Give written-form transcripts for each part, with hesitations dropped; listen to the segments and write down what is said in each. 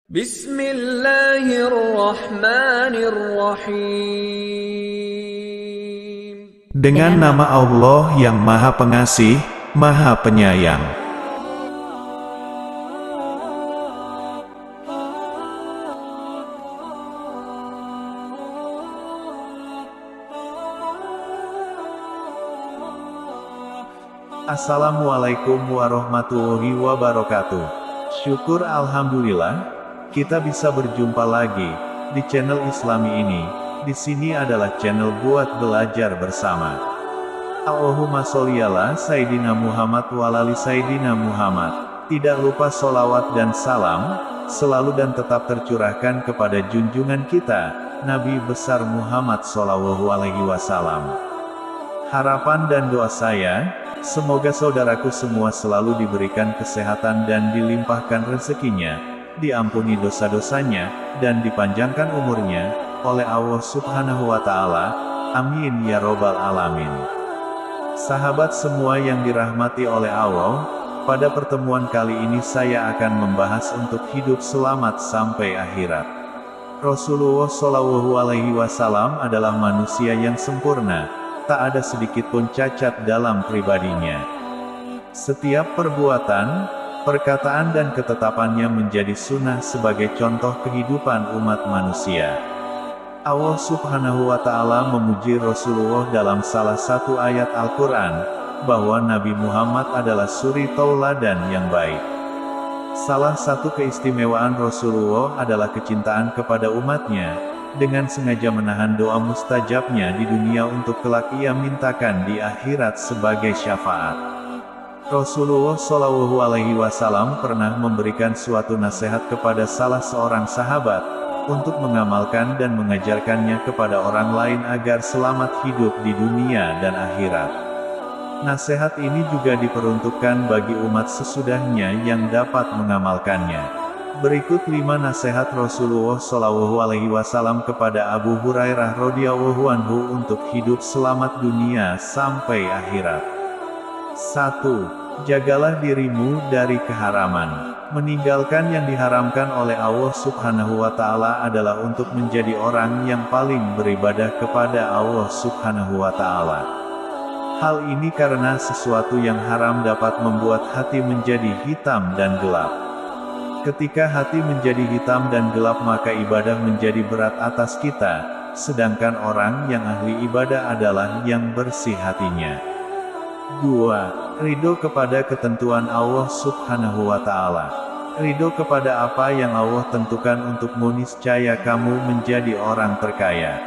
Bismillahirrahmanirrahim. Dengan nama Allah yang Maha Pengasih, Maha Penyayang. Assalamualaikum warahmatullahi wabarakatuh. Syukur alhamdulillah, kita bisa berjumpa lagi di channel Islami ini. Di sini adalah channel buat belajar bersama. Allahumma sholli ala Sayyidina Muhammad walali Sayyidina Muhammad. Tidak lupa sholawat dan salam selalu dan tetap tercurahkan kepada junjungan kita, Nabi besar Muhammad Shallallahu Alaihi Wasallam. Harapan dan doa saya, semoga saudaraku semua selalu diberikan kesehatan dan dilimpahkan rezekinya, diampuni dosa-dosanya, dan dipanjangkan umurnya, oleh Allah Subhanahu wa Ta'ala. Amin ya Robbal Alamin. Sahabat semua yang dirahmati oleh Allah, pada pertemuan kali ini saya akan membahas untuk hidup selamat sampai akhirat. Rasulullah Shallallahu Alaihi Wasallam adalah manusia yang sempurna, tak ada sedikit pun cacat dalam pribadinya. Setiap perbuatan, perkataan dan ketetapannya menjadi sunnah sebagai contoh kehidupan umat manusia. Allah Subhanahu wa Ta'ala memuji Rasulullah dalam salah satu ayat Al-Quran, bahwa Nabi Muhammad adalah suri tauladan yang baik. Salah satu keistimewaan Rasulullah adalah kecintaan kepada umatnya, dengan sengaja menahan doa mustajabnya di dunia untuk kelak ia mintakan di akhirat sebagai syafaat. Rasulullah Shallallahu Alaihi Wasallam pernah memberikan suatu nasihat kepada salah seorang sahabat, untuk mengamalkan dan mengajarkannya kepada orang lain agar selamat hidup di dunia dan akhirat. Nasihat ini juga diperuntukkan bagi umat sesudahnya yang dapat mengamalkannya. Berikut 5 nasihat Rasulullah Shallallahu Alaihi Wasallam kepada Abu Hurairah radhiyallahu anhu untuk hidup selamat dunia sampai akhirat. 1. Jagalah dirimu dari keharaman. Meninggalkan yang diharamkan oleh Allah Subhanahu wa Ta'ala adalah untuk menjadi orang yang paling beribadah kepada Allah Subhanahu wa Ta'ala. Hal ini karena sesuatu yang haram dapat membuat hati menjadi hitam dan gelap. Ketika hati menjadi hitam dan gelap maka ibadah menjadi berat atas kita, sedangkan orang yang ahli ibadah adalah yang bersih hatinya. 2. Ridho kepada ketentuan Allah Subhanahu wa Ta'ala. Ridho kepada apa yang Allah tentukan untukmu, niscaya kamu menjadi orang terkaya.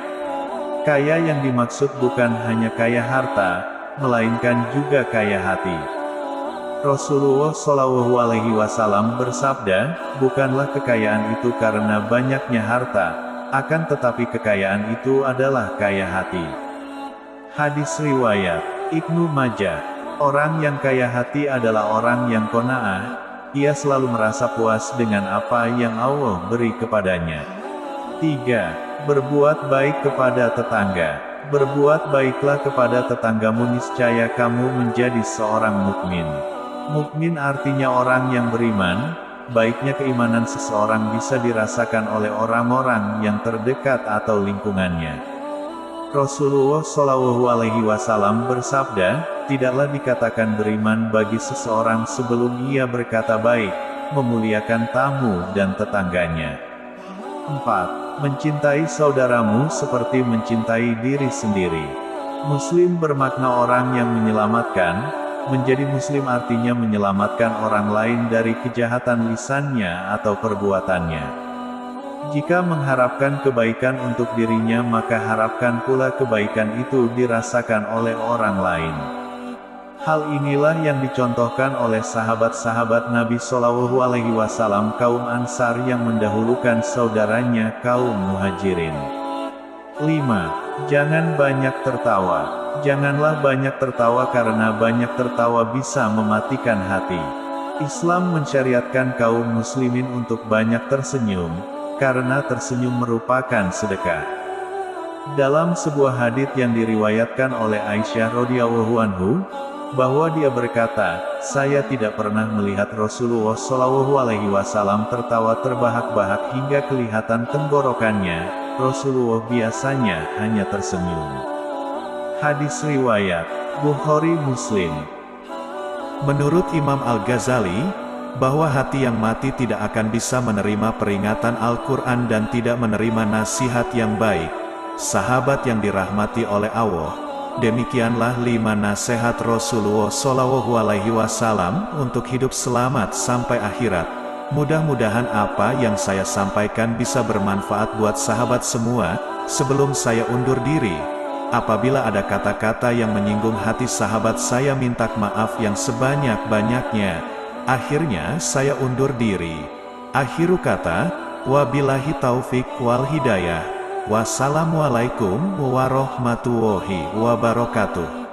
Kaya yang dimaksud bukan hanya kaya harta, melainkan juga kaya hati. Rasulullah Shallallahu Alaihi Wasallam bersabda, bukanlah kekayaan itu karena banyaknya harta, akan tetapi kekayaan itu adalah kaya hati. Hadis riwayat Ibnu Majah. Orang yang kaya hati adalah orang yang qanaah, ia selalu merasa puas dengan apa yang Allah beri kepadanya. 3. Berbuat baik kepada tetangga. Berbuat baiklah kepada tetanggamu, niscaya kamu menjadi seorang mukmin. Mukmin artinya orang yang beriman. Baiknya keimanan seseorang bisa dirasakan oleh orang-orang yang terdekat atau lingkungannya. Rasulullah Shallallahu Alaihi Wasallam bersabda, tidaklah dikatakan beriman bagi seseorang sebelum ia berkata baik, memuliakan tamu dan tetangganya. 4. Mencintai saudaramu seperti mencintai diri sendiri. Muslim bermakna orang yang menyelamatkan. Menjadi muslim artinya menyelamatkan orang lain dari kejahatan lisannya atau perbuatannya. Jika mengharapkan kebaikan untuk dirinya maka harapkan pula kebaikan itu dirasakan oleh orang lain. Hal inilah yang dicontohkan oleh sahabat-sahabat Nabi Shallallahu Alaihi Wasallam kaum Ansar yang mendahulukan saudaranya kaum Muhajirin. 5. Jangan banyak tertawa. Janganlah banyak tertawa karena banyak tertawa bisa mematikan hati. Islam mensyariatkan kaum muslimin untuk banyak tersenyum, karena tersenyum merupakan sedekah. Dalam sebuah hadits yang diriwayatkan oleh Aisyah radhiyallahu anhu, bahwa dia berkata, "Saya tidak pernah melihat Rasulullah Shallallahu Alaihi Wasallam tertawa terbahak-bahak hingga kelihatan tenggorokannya. Rasulullah biasanya hanya tersenyum." Hadis riwayat Bukhari Muslim. Menurut Imam Al-Ghazali, bahwa hati yang mati tidak akan bisa menerima peringatan Al-Quran dan tidak menerima nasihat yang baik. Sahabat yang dirahmati oleh Allah, demikianlah 5 nasihat Rasulullah Shallallahu Alaihi Wasallam untuk hidup selamat sampai akhirat. Mudah-mudahan apa yang saya sampaikan bisa bermanfaat buat sahabat semua. Sebelum saya undur diri, apabila ada kata-kata yang menyinggung hati sahabat, saya minta maaf yang sebanyak-banyaknya. Akhirnya saya undur diri. Akhiru kata, wabillahi taufik wal hidayah. Wassalamualaikum warahmatullahi wabarakatuh.